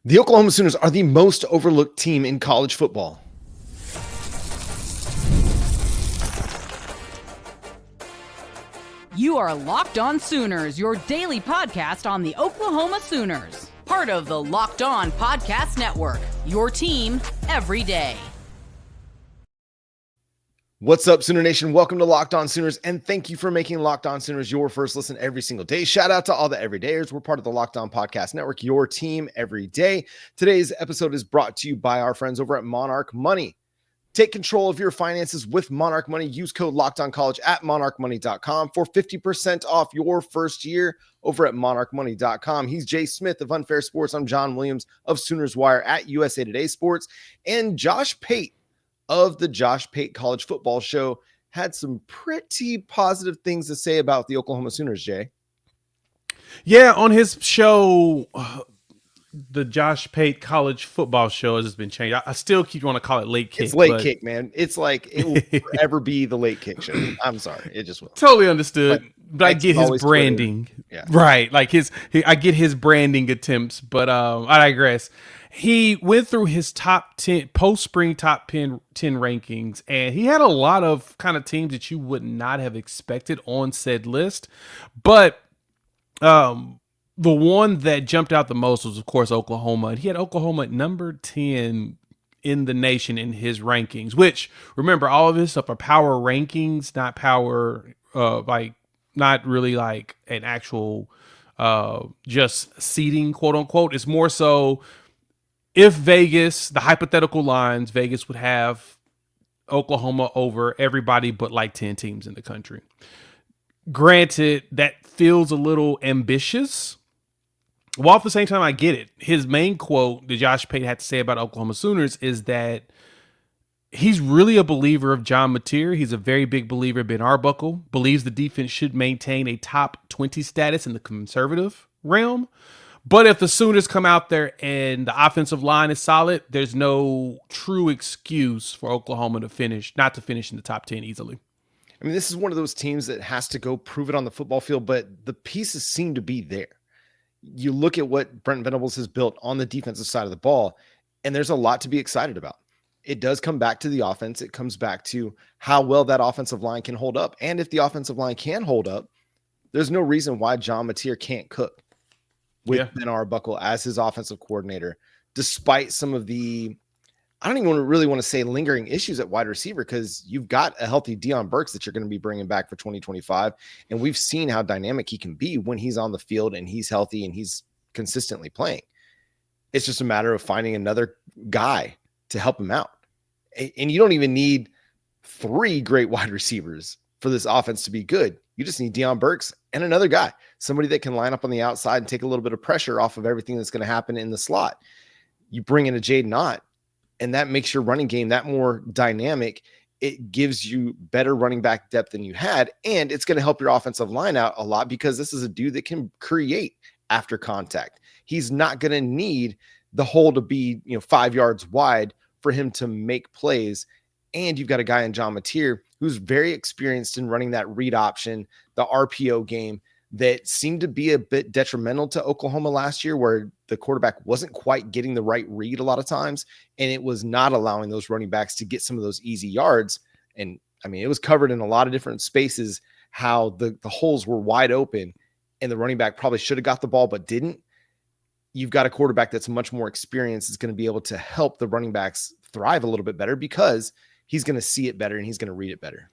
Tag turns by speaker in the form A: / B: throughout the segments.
A: The Oklahoma Sooners are the most overlooked team in college football.
B: You are Locked On Sooners, your daily podcast on the Oklahoma Sooners. Part of the Locked On Podcast Network, your team every day.
A: What's up, Sooner Nation? Welcome to Locked On Sooners, and thank you for making Locked On Sooners your first listen every single day. Shout out to all the everydayers. We're part of the Locked On Podcast Network, your team every day. Today's episode is brought to you by our friends over at Monarch Money. Take control of your finances with Monarch Money. Use code LOCKEDONCollege at monarchmoney.com for 50% off your first year over at monarchmoney.com. He's Jay Smith of Unfair Sports. I'm John Williams of Sooners Wire at USA Today Sports. And Josh Pate of the Josh Pate College Football Show had some pretty positive things to say about the Oklahoma Sooners, Jay.
C: Yeah, on his show, the Josh Pate College Football Show has been changed. I still keep wanting to call it Late Kick.
A: It's Late Kick, man. It's like it will forever be the Late Kick show. I'm sorry, it just will.
C: Totally understood, but I get his branding.
A: Yeah.
C: Right. Like I get his branding attempts, but I digress. He went through his top 10 post-spring top 10 rankings, and he had a lot of kind of teams that you would not have expected on said list. But the one that jumped out the most was, of course, Oklahoma. And he had Oklahoma at number 10 in the nation in his rankings, which, remember, all of this stuff are power rankings, not power, not really like an actual just seeding, quote unquote. It's more so if Vegas, the hypothetical lines, Vegas would have Oklahoma over everybody but like 10 teams in the country. Granted, that feels a little ambitious. While at the same time, I get it. His main quote that Josh Pate had to say about Oklahoma Sooners is that he's really a believer of John Mateer. He's a very big believer of Ben Arbuckle, believes the defense should maintain a top 20 status in the conservative realm. But if the Sooners come out there and the offensive line is solid, there's no true excuse for Oklahoma to not to finish in the top 10 easily.
A: I mean, this is one of those teams that has to go prove it on the football field, but the pieces seem to be there. You look at what Brent Venables has built on the defensive side of the ball, and there's a lot to be excited about. It does come back to the offense. It comes back to how well that offensive line can hold up. And if the offensive line can hold up, there's no reason why John Mateer can't cook with Ben Arbuckle as his offensive coordinator, despite some of the, I don't even really want to say lingering issues at wide receiver, because you've got a healthy Deion Burks that you're going to be bringing back for 2025. And we've seen how dynamic he can be when he's on the field and he's healthy and he's consistently playing. It's just a matter of finding another guy to help him out. And you don't even need 3 great wide receivers for this offense to be good. You just need Deion Burks and another guy, somebody that can line up on the outside and take a little bit of pressure off of everything that's going to happen in the slot. You bring in a Jadyn, and that makes your running game that more dynamic. It gives you better running back depth than you had, and it's going to help your offensive line out a lot because this is a dude that can create after contact. He's not going to need the hole to be 5 yards wide for him to make plays. And you've got a guy in John Mateer who's very experienced in running that read option, the RPO game that seemed to be a bit detrimental to Oklahoma last year, where the quarterback wasn't quite getting the right read a lot of times. And it was not allowing those running backs to get some of those easy yards. And I mean, it was covered in a lot of different spaces, how the holes were wide open and the running back probably should have got the ball, but didn't. You've got a quarterback that's much more experienced, is going to be able to help the running backs thrive a little bit better because he's going to see it better and he's going to read it better.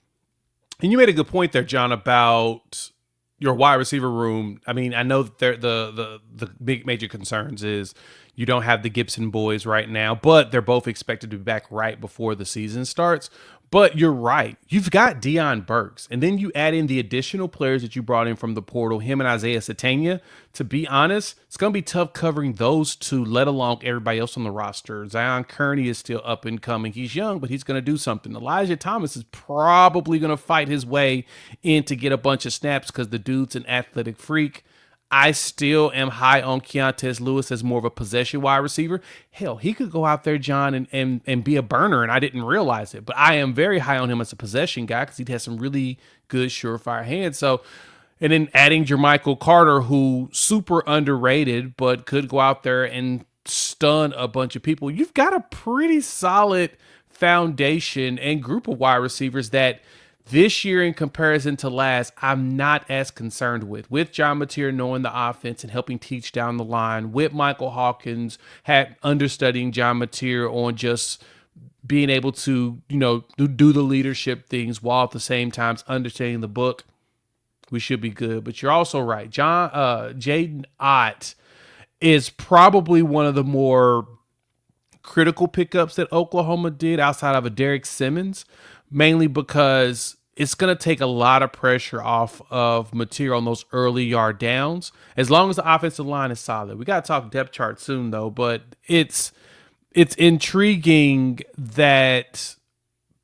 C: And you made a good point there, John, about your wide receiver room. I mean, I know that the big major concerns is you don't have the Gibson boys right now, but they're both expected to be back right before the season starts. But you're right. You've got Deion Burks, and then you add in the additional players that you brought in from the portal, him and Isaiah Satania. To be honest, it's going to be tough covering those two, let alone everybody else on the roster. Zion Kearney is still up and coming. He's young, but he's going to do something. Elijah Thomas is probably going to fight his way in to get a bunch of snaps because the dude's an athletic freak. I still am high on Keontez Lewis as more of a possession wide receiver. Hell, he could go out there, John, and be a burner, and I didn't realize it. But I am very high on him as a possession guy because he has some really good surefire hands. So, and then adding Jermichael Carter, who super underrated, but could go out there and stun a bunch of people. You've got a pretty solid foundation and group of wide receivers that this year in comparison to last, I'm not as concerned with John Mateer knowing the offense and helping teach down the line, with Michael Hawkins understudying John Mateer on just being able to, do the leadership things while at the same time understanding the book. We should be good. But you're also right. Jadyn Ott is probably one of the more critical pickups that Oklahoma did outside of a Derek Simmons, mainly because it's going to take a lot of pressure off of Mateer on those early yard downs, as long as the offensive line is solid. We got to talk depth chart soon, though, but it's intriguing that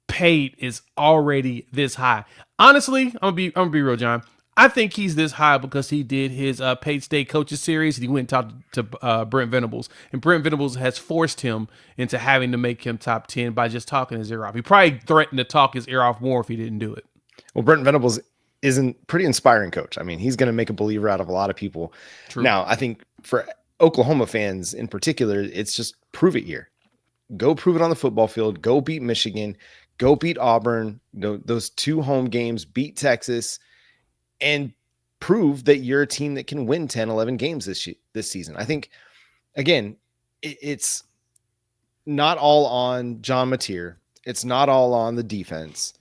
C: Pate is already this high. Honestly, I'm gonna be real, John. I think he's this high because he did his Pate State Coaches Series and he went and talked to Brent Venables. And Brent Venables has forced him into having to make him top 10 by just talking his ear off. He probably threatened to talk his ear off more if he didn't do it.
A: Well, Brent Venables is a pretty inspiring coach. I mean, he's going to make a believer out of a lot of people. True. Now, I think for Oklahoma fans in particular, it's just prove it year. Go prove it on the football field. Go beat Michigan. Go beat Auburn. Those 2 home games, beat Texas, and prove that you're a team that can win 10, 11 games this season. I think, again, it's not all on John Mateer. It's not all on the defense.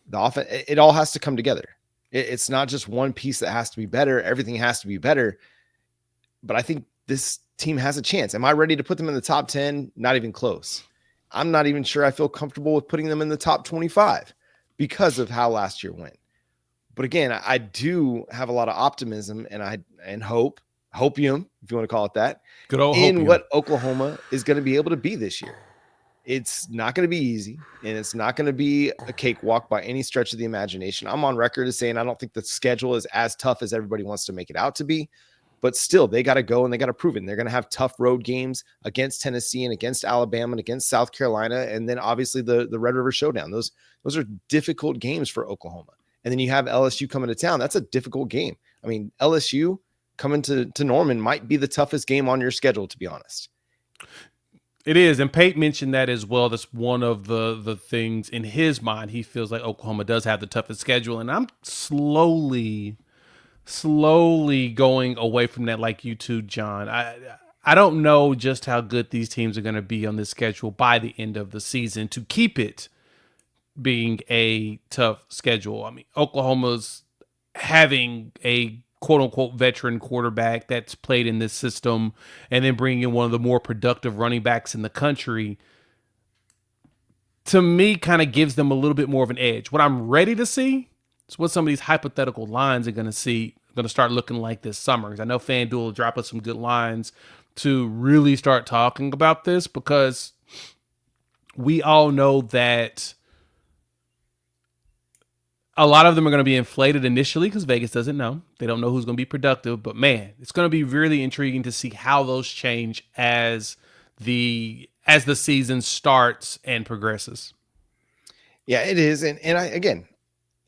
A: The offense, it all has to come together. It's not just one piece that has to be better. Everything has to be better. But I think this team has a chance. Am I ready to put them in the top 10? Not even close. I'm not even sure I feel comfortable with putting them in the top 25 because of how last year went. But again, I do have a lot of optimism and hope, hopium, if you want to call it that,
C: good old
A: in
C: hopium.
A: What Oklahoma is going to be able to be this year. It's not going to be easy, and it's not going to be a cakewalk by any stretch of the imagination. I'm on record as saying I don't think the schedule is as tough as everybody wants to make it out to be. But still, they got to go and they got to prove it. And they're going to have tough road games against Tennessee and against Alabama and against South Carolina. And then obviously the Red River Showdown. Those are difficult games for Oklahoma. And then you have LSU coming to town. That's a difficult game. I mean, LSU coming to Norman might be the toughest game on your schedule, to be honest.
C: It is. And Pate mentioned that as well. That's one of the things in his mind. He feels like Oklahoma does have the toughest schedule. And I'm slowly going away from that, like you too, John. I don't know just how good these teams are going to be on this schedule by the end of the season to keep it being a tough schedule. I mean, Oklahoma's having a quote-unquote veteran quarterback that's played in this system and then bringing in one of the more productive running backs in the country, to me, kind of gives them a little bit more of an edge. What I'm ready to see is what some of these hypothetical lines are going to start looking like this summer. Because I know FanDuel will drop us some good lines to really start talking about this, because we all know that a lot of them are going to be inflated initially because Vegas doesn't know. They don't know who's going to be productive. But, man, it's going to be really intriguing to see how those change as the season starts and progresses.
A: Yeah, it is. And I'm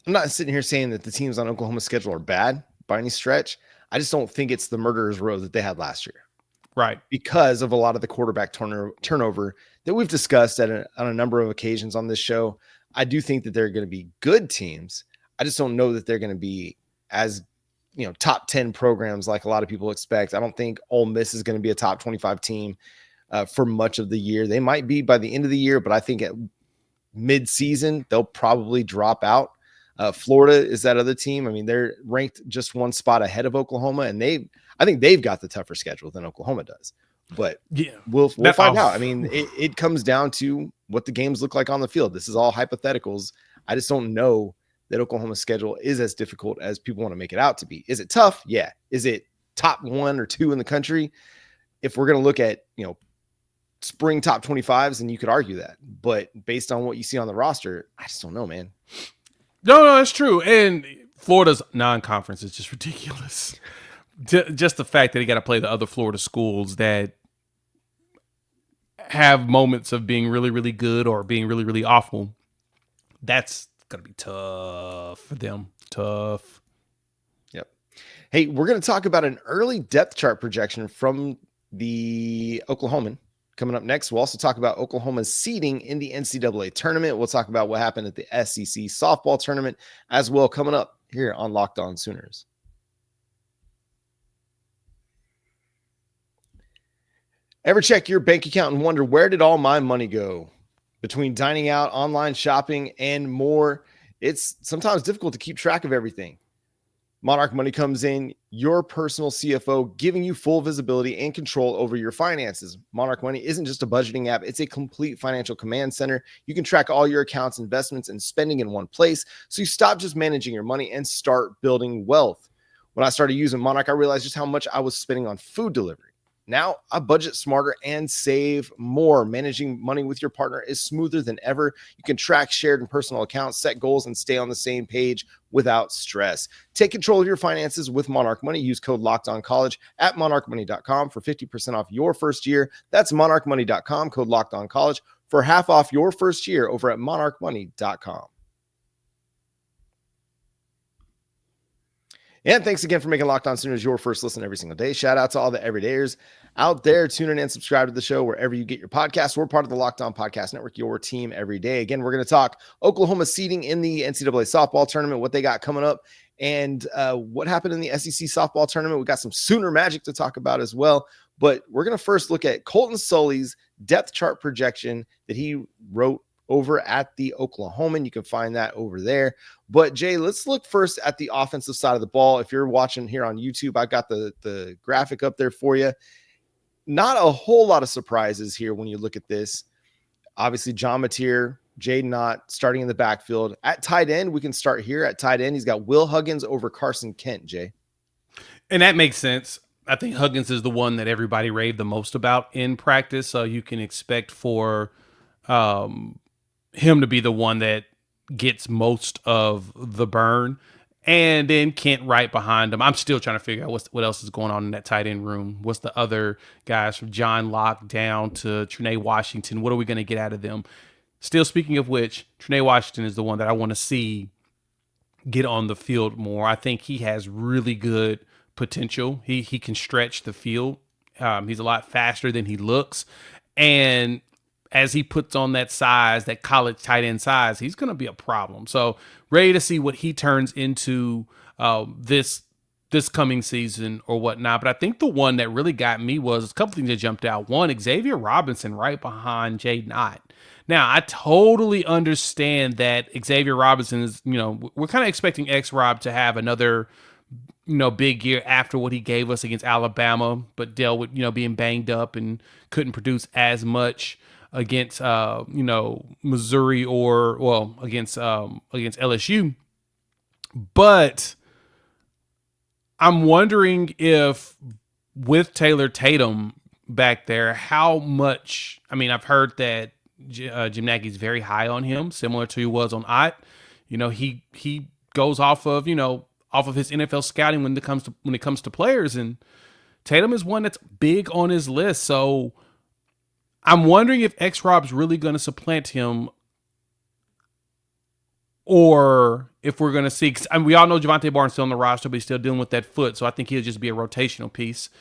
A: not sitting here saying that the teams on Oklahoma's schedule are bad by any stretch. I just don't think it's the murderer's row that they had last year.
C: Right.
A: Because of a lot of the quarterback turnover that we've discussed on a number of occasions on this show. I do think that they're going to be good teams. I just don't know that they're going to be as, top 10 programs like a lot of people expect. I don't think Ole Miss is going to be a top 25 team for much of the year. They might be by the end of the year, but I think at mid-season, they'll probably drop out. Florida is that other team. I mean, they're ranked just one spot ahead of Oklahoma, and I think they've got the tougher schedule than Oklahoma does. But yeah, we'll find out. I mean, it comes down to what the games look like on the field. This is all hypotheticals. I just don't know that Oklahoma's schedule is as difficult as people want to make it out to be. Is it tough? Yeah. Is it top 1 or 2 in the country? If we're going to look at, spring top 25s, then you could argue that. But based on what you see on the roster, I just don't know, man.
C: No, that's true. And Florida's non-conference is just ridiculous. Just the fact that he got to play the other Florida schools that have moments of being really, really good or being really, really awful. That's going to be tough for them. Tough.
A: Yep. Hey, we're going to talk about an early depth chart projection from the Oklahoman coming up next. We'll also talk about Oklahoma's seeding in the NCAA tournament. We'll talk about what happened at the SEC softball tournament as well, coming up here on Locked On Sooners. Ever check your bank account and wonder, where did all my money go? Between dining out, online shopping, and more, it's sometimes difficult to keep track of everything. Monarch Money comes in, your personal CFO, giving you full visibility and control over your finances. Monarch Money isn't just a budgeting app, it's a complete financial command center. You can track all your accounts, investments, and spending in one place, so you stop just managing your money and start building wealth. When I started using Monarch, I realized just how much I was spending on food delivery. Now I budget smarter and save more. Managing money with your partner is smoother than ever. You can track shared and personal accounts, set goals, and stay on the same page without stress. Take control of your finances with Monarch Money. Use code LOCKEDONCollege at monarchmoney.com for 50% off your first year. That's monarchmoney.com, code LOCKEDONCollege for half off your first year over at monarchmoney.com. And thanks again for making Locked On Sooners your first listen every single day. Shout out to all the everydayers out there. Tune in and subscribe to the show wherever you get your podcasts. We're part of the Locked On Podcast Network, your team every day. Again, we're going to talk Oklahoma seeding in the NCAA softball tournament, what they got coming up, and what happened in the SEC softball tournament. We got some Sooner magic to talk about as well. But we're going to first look at Colton Sully's depth chart projection that he wrote over at the Oklahoman. You can find that over there. But Jay, let's look first at the offensive side of the ball. If you're watching here on YouTube, I got the graphic up there for you. Not a whole lot of surprises here when you look at this. Obviously, John Mateer, Jadyn not starting in the backfield. At tight end, we can start here. At tight end, he's got Will Huggins over Carson Kent, Jay.
C: And that makes sense. I think Huggins is the one that everybody raved the most about in practice. So you can expect for him to be the one that gets most of the burn, and then Kent right behind him. I'm still trying to figure out what else is going on in that tight end room. What's the other guys from John Locke down to Trinae Washington? What are we going to get out of them? Still, speaking of which, Trinae Washington is the one that I want to see get on the field more. I think he has really good potential. He can stretch the field. He's a lot faster than he looks, and as he puts on that size, that college tight end size, he's going to be a problem. So ready to see what he turns into this coming season or whatnot. But I think the one that really got me was a couple things that jumped out. One, Xavier Robinson right behind Jadyn. Now, I totally understand that Xavier Robinson is, we're kind of expecting X-Rob to have another, big year after what he gave us against Alabama, but dealt with, being banged up and couldn't produce as much against Missouri against LSU. But I'm wondering if with Taylor Tatum back there, how much, I've heard that Jim Nagy's very high on him, similar to he was on Ott. He goes off of his NFL scouting when it comes to players, and Tatum is one that's big on his list. So I'm wondering if X-Rob's really going to supplant him, or if we're going to see, cause, we all know Javonte Barnes still on the roster, but he's still dealing with that foot. So I think he'll just be a rotational piece.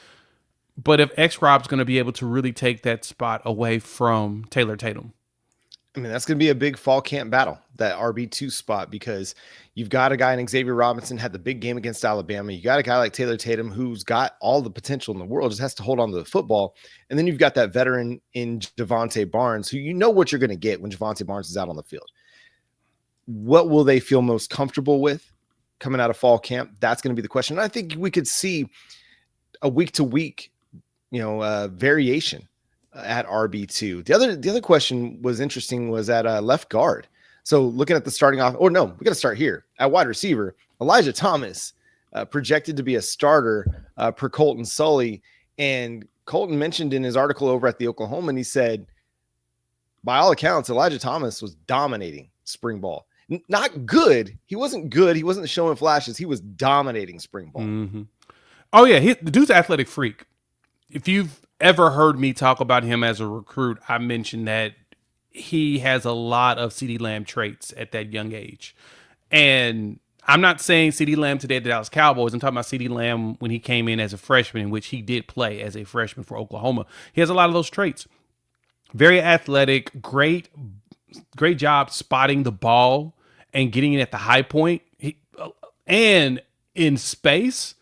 C: But if X-Rob's going to be able to really take that spot away from Taylor Tatum.
A: That's going to be a big fall camp battle, that RB2 spot, because you've got a guy in Xavier Robinson, had the big game against Alabama. You got a guy like Taylor Tatum who's got all the potential in the world, just has to hold on to the football. And then you've got that veteran in Javonte Barnes, who what you're going to get when Javonte Barnes is out on the field. What will they feel most comfortable with coming out of fall camp? That's going to be the question. And I think we could see a week-to-week, variation at RB2. The other question was interesting was at left guard. So looking at the starting off, we got to start here at wide receiver. Elijah Thomas projected to be a starter per Colton Sully, and Colton mentioned in his article over at the Oklahoman, he said, by all accounts, Elijah Thomas was dominating spring ball. Not good. He wasn't good. He wasn't showing flashes. He was dominating spring ball.
C: Mm-hmm. Oh yeah, the dude's an athletic freak. If you've ever heard me talk about him as a recruit, I mentioned that he has a lot of CeeDee Lamb traits at that young age. And I'm not saying CeeDee Lamb today at the Dallas Cowboys. I'm talking about CeeDee Lamb when he came in as a freshman, in which he did play as a freshman for Oklahoma. He has a lot of those traits. Very athletic, great job spotting the ball and getting it at the high point. And in space,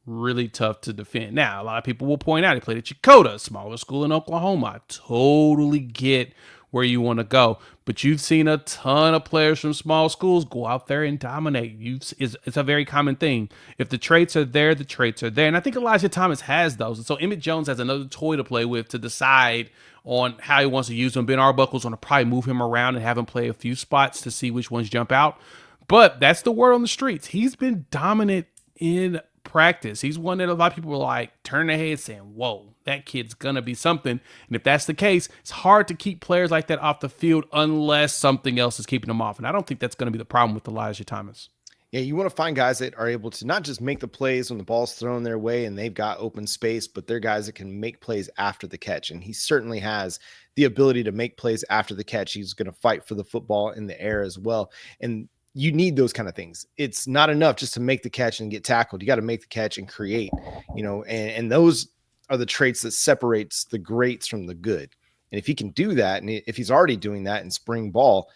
C: really tough to defend. Now, a lot of people will point out he played at Chakotah, a smaller school in Oklahoma. I totally get where you want to go, but you've seen a ton of players from small schools go out there and dominate. It's a very common thing. If the traits are there, the traits are there. And I think Elijah Thomas has those. And so Emmett Jones has another toy to play with to decide on how he wants to use them. Ben Arbuckle's going to probably move him around and have him play a few spots to see which ones jump out. But that's the word on the streets. He's been dominant in practice. He's one that a lot of people were like turning their head saying, whoa, that kid's gonna be something. And if that's the case, it's hard to keep players like that off the field unless something else is keeping them off. And I don't think that's going to be the problem with Elijah Thomas.
A: Yeah, you want to find guys that are able to not just make the plays when the ball's thrown their way and they've got open space, but they're guys that can make plays after the catch. And he certainly has the ability to make plays after the catch. He's going to fight for the football in the air as well. And you need those kind of things. It's not enough just to make the catch and get tackled. You got to make the catch and create, and those are the traits that separates the greats from the good. And if he can do that, and if he's already doing that in spring ball,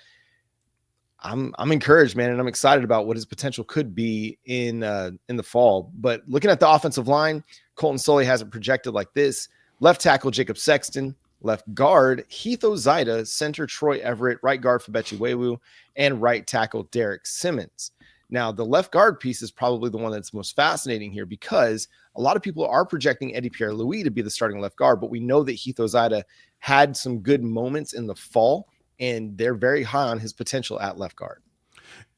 A: I'm encouraged, man, and I'm excited about what his potential could be in the fall. But looking at the offensive line, Colton Sully has it projected like this: left tackle Jacob Sexton, left guard Heath Ozida, center Troy Everett, right guard Febechi Wewu, and right tackle Derek Simmons. Now, the left guard piece is probably the one that's most fascinating here because a lot of people are projecting Eddie Pierre-Louis to be the starting left guard, but we know that Heath Ozida had some good moments in the fall, and they're very high on his potential at left guard.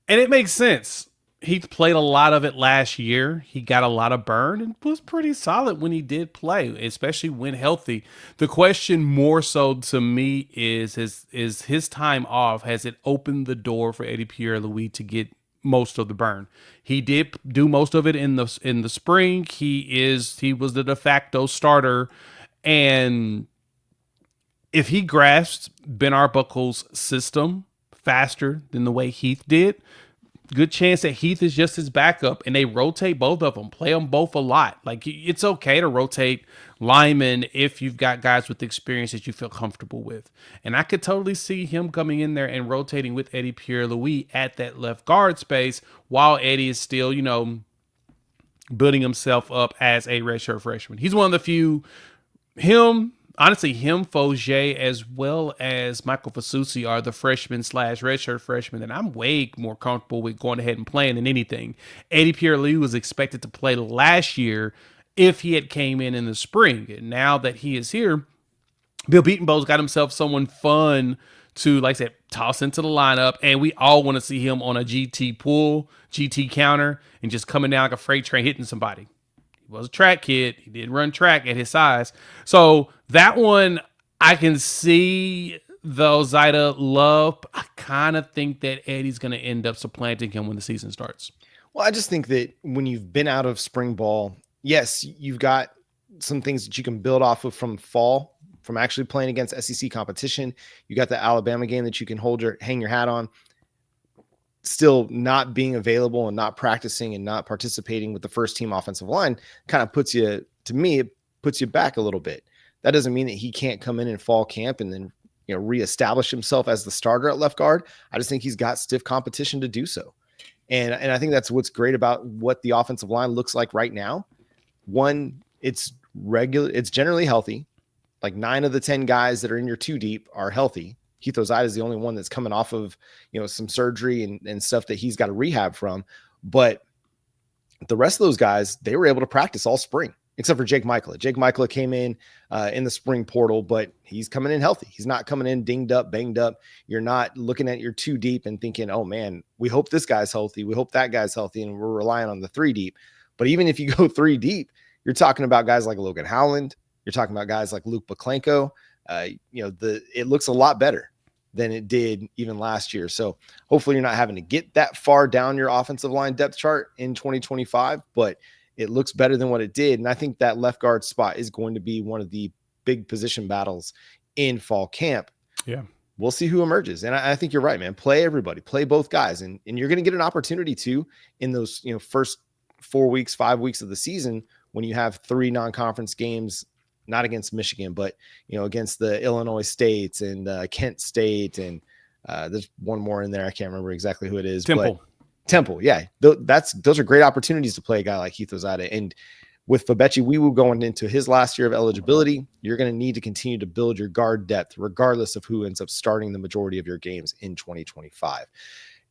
C: And it makes sense. He played a lot of it last year. He got a lot of burn and was pretty solid when he did play, especially when healthy. The question more so to me is his time off, has it opened the door for Eddie Pierre-Louis to get most of the burn? He did do most of it in the spring. He was the de facto starter, and if he grasps Ben Arbuckle's system faster than the way Heath did, good chance that Heath is just his backup, and they rotate both of them, play them both a lot. Like, it's okay to rotate linemen if you've got guys with experience that you feel comfortable with. And I could totally see him coming in there and rotating with Eddie Pierre-Louis at that left guard space while Eddie is still, building himself up as a redshirt freshman. He's one of the few, honestly, Fogier, as well as Michael Fasusi are the freshmen / redshirt freshmen that I'm way more comfortable with going ahead and playing than anything. Eddie Pierre-Louis was expected to play last year if he had came in the spring. And now that he is here, Bill Beatonbow's got himself someone fun to, like I said, toss into the lineup. And we all want to see him on a GT pull, GT counter, and just coming down like a freight train hitting somebody. He was a track kid. He did run track at his size. So that one, I can see the Ozida love. I kind of think that Eddie's going to end up supplanting him when the season starts.
A: Well, I just think that when you've been out of spring ball, yes, you've got some things that you can build off of from fall, from actually playing against SEC competition. You got the Alabama game that you can hang your hat on. Still not being available and not practicing and not participating with the first team offensive line kind of puts you back a little bit. That doesn't mean that he can't come in fall camp and then, reestablish himself as the starter at left guard. I just think he's got stiff competition to do so. And I think that's what's great about what the offensive line looks like right now. One, it's generally healthy. Like 9 of the 10 guys that are in your 2 deep are healthy. Heath Ozida is the only one that's coming off of, some surgery and stuff that he's got to rehab from. But the rest of those guys, they were able to practice all spring, except for Jake Michaela. Jake Michaela came in the spring portal, but he's coming in healthy. He's not coming in dinged up, banged up. You're not looking at your 2 deep and thinking, oh man, we hope this guy's healthy. We hope that gguy's healthy. And we're relying on the 3 deep. But even if you go 3 deep, you're talking about guys like Logan Howland. You're talking about guys like Luke Baklenko. It looks a lot better than it did even last year. So hopefully you're not having to get that far down your offensive line depth chart in 2025, but it looks better than what it did. And I think that left guard spot is going to be one of the big position battles in fall camp.
C: Yeah.
A: we'll see who emerges. And I think you're right, man. Play everybody, play both guys. And you're going to get an opportunity to in those, first 4 weeks, 5 weeks of the season, when you have 3 non-conference games, not against Michigan, but, against the Illinois States and Kent State. And there's one more in there. I can't remember exactly who it is. Temple. Yeah. Those are great opportunities to play a guy like Heath Ozada. And with Fabechi Wiwu going into his last year of eligibility, you're going to need to continue to build your guard depth, regardless of who ends up starting the majority of your games in 2025.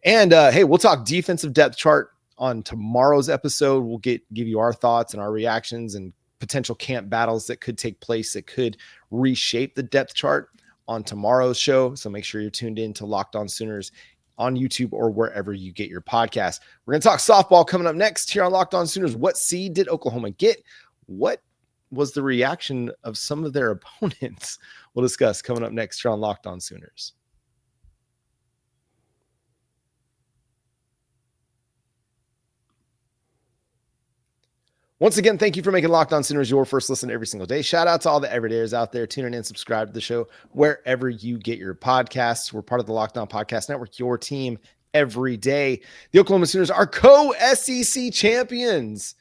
A: And hey, we'll talk defensive depth chart on tomorrow's episode. We'll give you our thoughts and our reactions and potential camp battles that could take place that could reshape the depth chart on tomorrow's show. So make sure you're tuned in to Locked On Sooners on YouTube or wherever you get your podcast. We're going to talk softball coming up next here on Locked On Sooners. What seed did Oklahoma get? What was the reaction of some of their opponents? We'll discuss coming up next here on Locked On Sooners. Once again, thank you for making Locked On Sooners your first listen every single day. Shout out to all the everydayers out there tuning in, subscribe to the show wherever you get your podcasts. We're part of the Locked On Podcast Network, your team every day. The Oklahoma Sooners are co-SEC champions.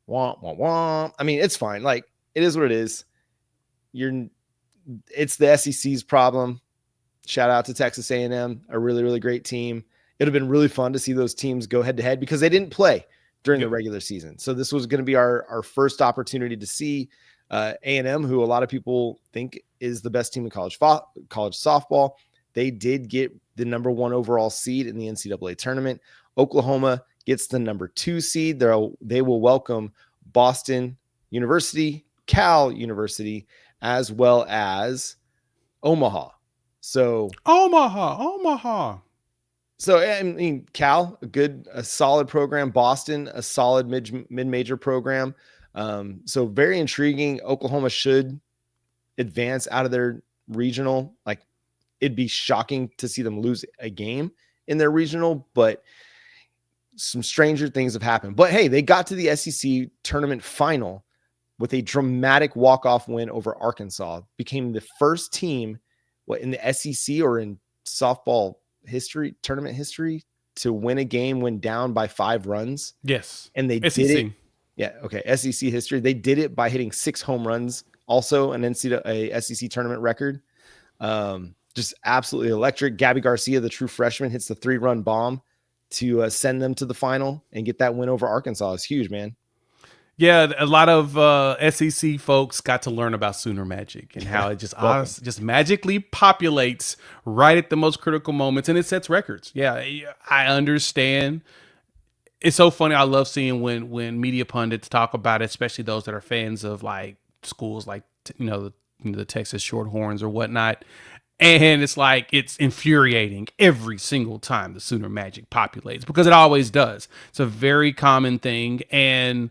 A: Womp, womp, womp. I mean, it's fine. Like, it is what it is. It's the SEC's problem. Shout out to Texas A&M, a really, really great team. It would have been really fun to see those teams go head-to-head because they didn't play during the regular season. So this was going to be our first opportunity to see A&M, who a lot of people think is the best team in college softball. They did get the number 1 overall seed in the NCAA tournament. Oklahoma gets the number 2 seed. They will welcome Boston University, Cal University, as well as Omaha. So
C: Omaha.
A: So, I mean, Cal, a solid program. Boston, a solid mid-major program. So very intriguing. Oklahoma should advance out of their regional. Like, it'd be shocking to see them lose a game in their regional, but some stranger things have happened. But hey, they got to the SEC tournament final with a dramatic walk-off win over Arkansas. Became the first team in the SEC or in softball tournament history to win a game when down by 5 runs.
C: Yes.
A: And they
C: SEC.
A: did it. Yeah. Okay. SEC history. They did it by hitting 6 home runs. Also an NCAA SEC tournament record. Just absolutely electric. Gabby Garcia, the true freshman, hits the 3-run bomb to send them to the final and get that win over Arkansas. It's huge, man.
C: Yeah, a lot of SEC folks got to learn about Sooner Magic and how it just magically populates right at the most critical moments, and it sets records. Yeah, I understand. It's so funny. I love seeing when media pundits talk about it, especially those that are fans of like schools like the Texas Shorthorns or whatnot. And it's like, it's infuriating every single time the Sooner Magic populates because it always does. It's a very common thing. And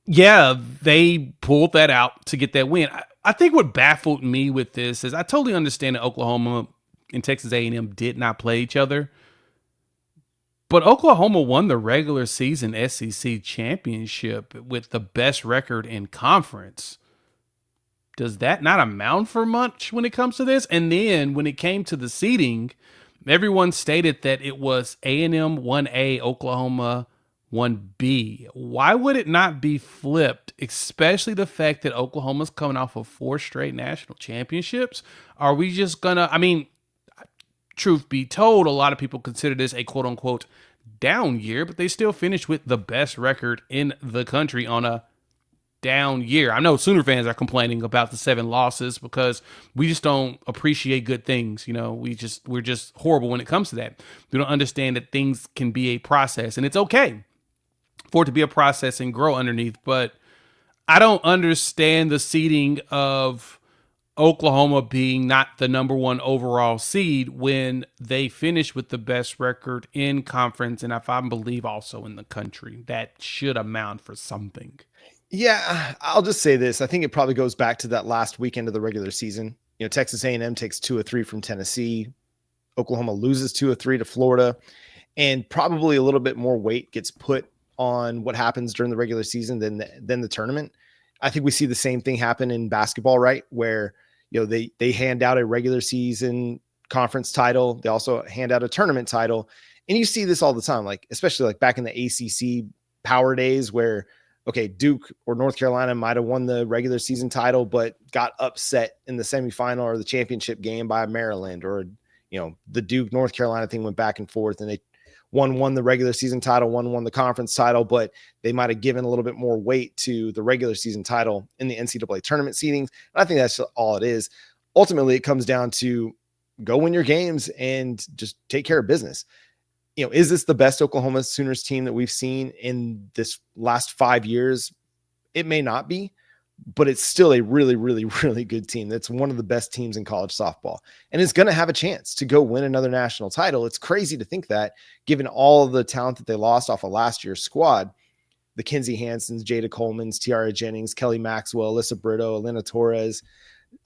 C: yeah, they pulled that out to get that win. I think what baffled me with this is I totally understand that Oklahoma and Texas A&M did not play each other. But Oklahoma won the regular season SEC championship with the best record in conference. Does that not amount for much when it comes to this? And then when it came to the seeding, everyone stated that it was A&M 1A, Oklahoma 1B. Why would it not be flipped, especially the fact that Oklahoma's coming off of 4 straight national championships? Are we just gonna, I mean, truth be told, a lot of people consider this a quote-unquote down year, but they still finished with the best record in the country on a down year. I know Sooner fans are complaining about the 7 losses because we just don't appreciate good things. We're just horrible when it comes to that. We don't understand that things can be a process, and it's okay for it to be a process and grow underneath. But I don't understand the seeding of Oklahoma being not the number 1 overall seed when they finished with the best record in conference, and if I believe also in the country. That should amount for something.
A: Yeah, I'll just say this. I think it probably goes back to that last weekend of the regular season. Texas A&M takes 2 of 3 from Tennessee. Oklahoma loses 2 of 3 to Florida, and probably a little bit more weight gets put on what happens during the regular season than the tournament. I think we see the same thing happen in basketball, right? Where, They hand out a regular season conference title. They also hand out a tournament title. And you see this all the time, like, especially like back in the ACC power days where, okay, Duke or North Carolina might've won the regular season title, but got upset in the semifinal or the championship game by Maryland, or, the Duke North Carolina thing went back and forth, and they won the regular season title, one won the conference title, but they might've given a little bit more weight to the regular season title in the NCAA tournament seedings. And I think that's all it is. Ultimately, it comes down to go win your games and just take care of business. Is this the best Oklahoma Sooners team that we've seen in this last 5 years? It may not be, but it's still a really, really, really good team. That's one of the best teams in college softball, and it's going to have a chance to go win another national title. It's crazy to think that, given all of the talent that they lost off of last year's squad, the Kinsey Hansons, Jada Colemans, Tiara Jennings, Kelly Maxwell, Alyssa Brito, Elena Torres,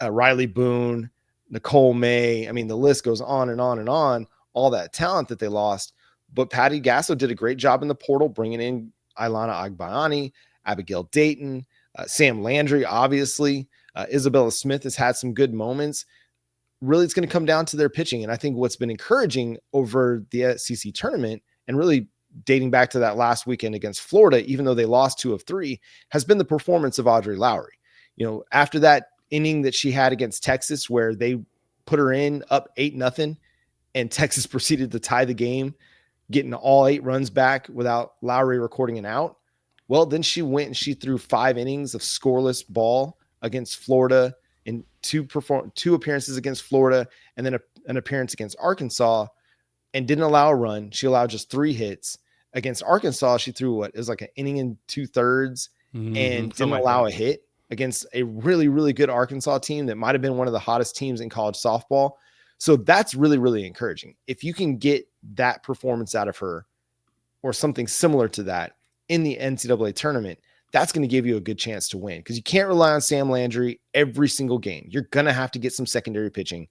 A: Riley Boone, Nicole May. I mean, the list goes on and on and on, all that talent that they lost. But Patty Gasso did a great job in the portal, bringing in Ilana Agbayani, Abigail Dayton, Sam Landry, obviously. Isabella Smith has had some good moments. Really, it's going to come down to their pitching. And I think what's been encouraging over the SEC tournament, and really dating back to that last weekend against Florida, even though they lost 2 of 3, has been the performance of Audrey Lowry. After that inning that she had against Texas, where they put her in up 8-0, and Texas proceeded to tie the game, getting all 8 runs back without Lowry recording an out. Well, then she went and she threw 5 innings of scoreless ball against Florida, in 2 appearances against Florida, and then an appearance against Arkansas, and didn't allow a run. She allowed just 3 hits. Against Arkansas, she threw it was like an inning and 2/3 and didn't allow a hit against a really, really good Arkansas team that might've been one of the hottest teams in college softball. So that's really, really encouraging. If you can get that performance out of her, or something similar to that, in the NCAA tournament, that's going to give you a good chance to win, because you can't rely on Sam Landry every single game. You're going to have to get some secondary pitching,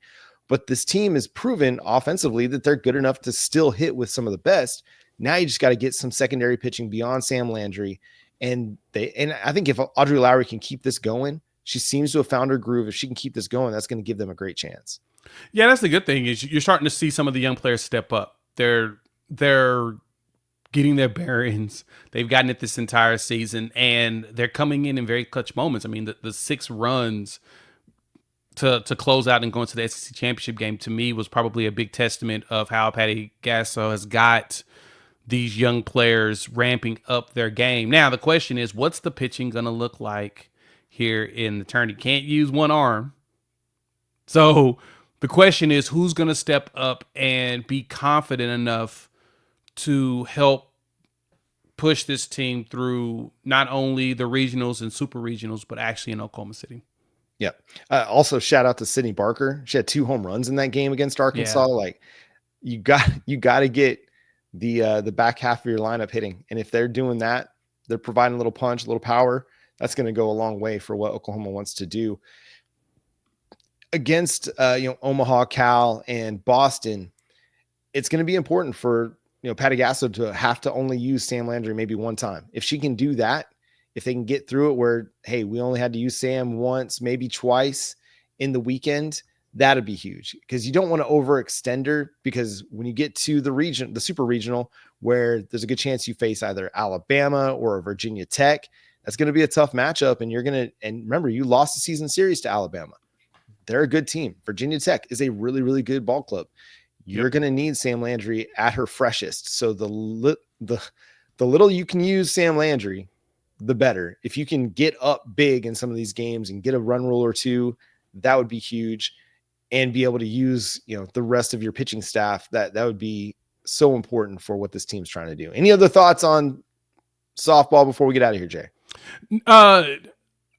A: but this team has proven offensively that they're good enough to still hit with some of the best. Now you just got to get some secondary pitching beyond Sam Landry. And I think if Audrey Lowry can keep this going, she seems to have found her groove. If she can keep this going, that's going to give them a great chance.
C: Yeah, that's the good thing, is you're starting to see some of the young players step up. They're getting their bearings. They've gotten it this entire season, and they're coming in very clutch moments. I mean, the 6 runs to close out and go into the SEC championship game, to me, was probably a big testament of how Patty Gasso has got these young players ramping up their game. Now, the question is, what's the pitching going to look like here in the tournament? You can't use one arm. So the question is, who's going to step up and be confident enough to help push this team through not only the regionals and super regionals, but actually in Oklahoma City?
A: Yeah. Also, shout out to Sydney Barker. She had 2 home runs in that game against Arkansas. Yeah. Like, you got to get the back half of your lineup hitting. And if they're doing that, they're providing a little punch, a little power, that's going to go a long way for what Oklahoma wants to do. Against Omaha, Cal, and Boston, it's going to be important for Patty Gasso to have to only use Sam Landry maybe one time. If she can do that, if they can get through it where, hey, we only had to use Sam once, maybe twice in the weekend, that'd be huge, because you don't want to overextend her, because when you get to the super regional, where there's a good chance you face either Alabama or Virginia Tech, that's going to be a tough matchup. And remember, you lost the season series to Alabama. They're a good team. Virginia Tech is a really, really good ball club. You're going to need Sam Landry at her freshest. So the little you can use Sam Landry, the better. If you can get up big in some of these games and get a run rule or 2, that would be huge. And be able to use, the rest of your pitching staff, that would be so important for what this team's trying to do. Any other thoughts on softball before we get out of here, Jay?
C: I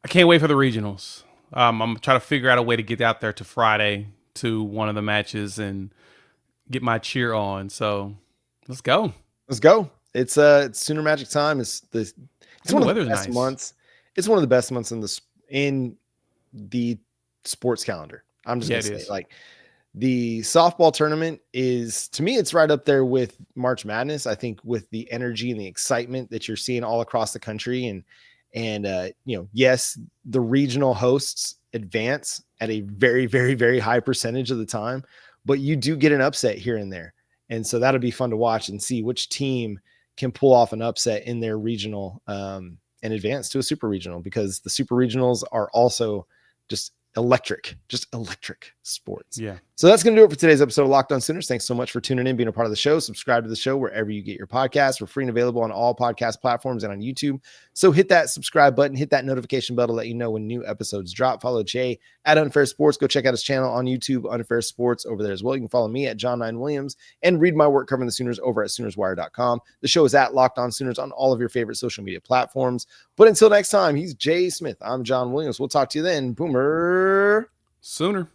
C: can't wait for the regionals. I'm trying to figure out a way to get out there to Friday to one of the matches and get my cheer on. So let's go. It's
A: Sooner Magic time. It's one of the best months. It's one of the best months in the sports calendar. I'm just gonna say, like, the softball tournament is, to me, it's right up there with March Madness. I think with the energy and the excitement that you're seeing all across the country, And, yes, the regional hosts advance at a very, very, very high percentage of the time, but you do get an upset here and there. And so that'll be fun to watch and see which team can pull off an upset in their regional and advance to a super regional, because the super regionals are also just electric sports.
C: Yeah.
A: So that's going to do it for today's episode of Locked On Sooners. Thanks so much for tuning in, being a part of the show. Subscribe to the show wherever you get your podcasts. We're free and available on all podcast platforms and on YouTube. So hit that subscribe button, hit that notification bell to let you know when new episodes drop. Follow Jay at Unfair Sports. Go check out his channel on YouTube, Unfair Sports, over there as well. You can follow me at John9Williams and read my work covering the Sooners over at SoonersWire.com. The show is at Locked On Sooners on all of your favorite social media platforms. But until next time, he's Jay Smith. I'm John Williams. We'll talk to you then. Boomer
C: Sooner.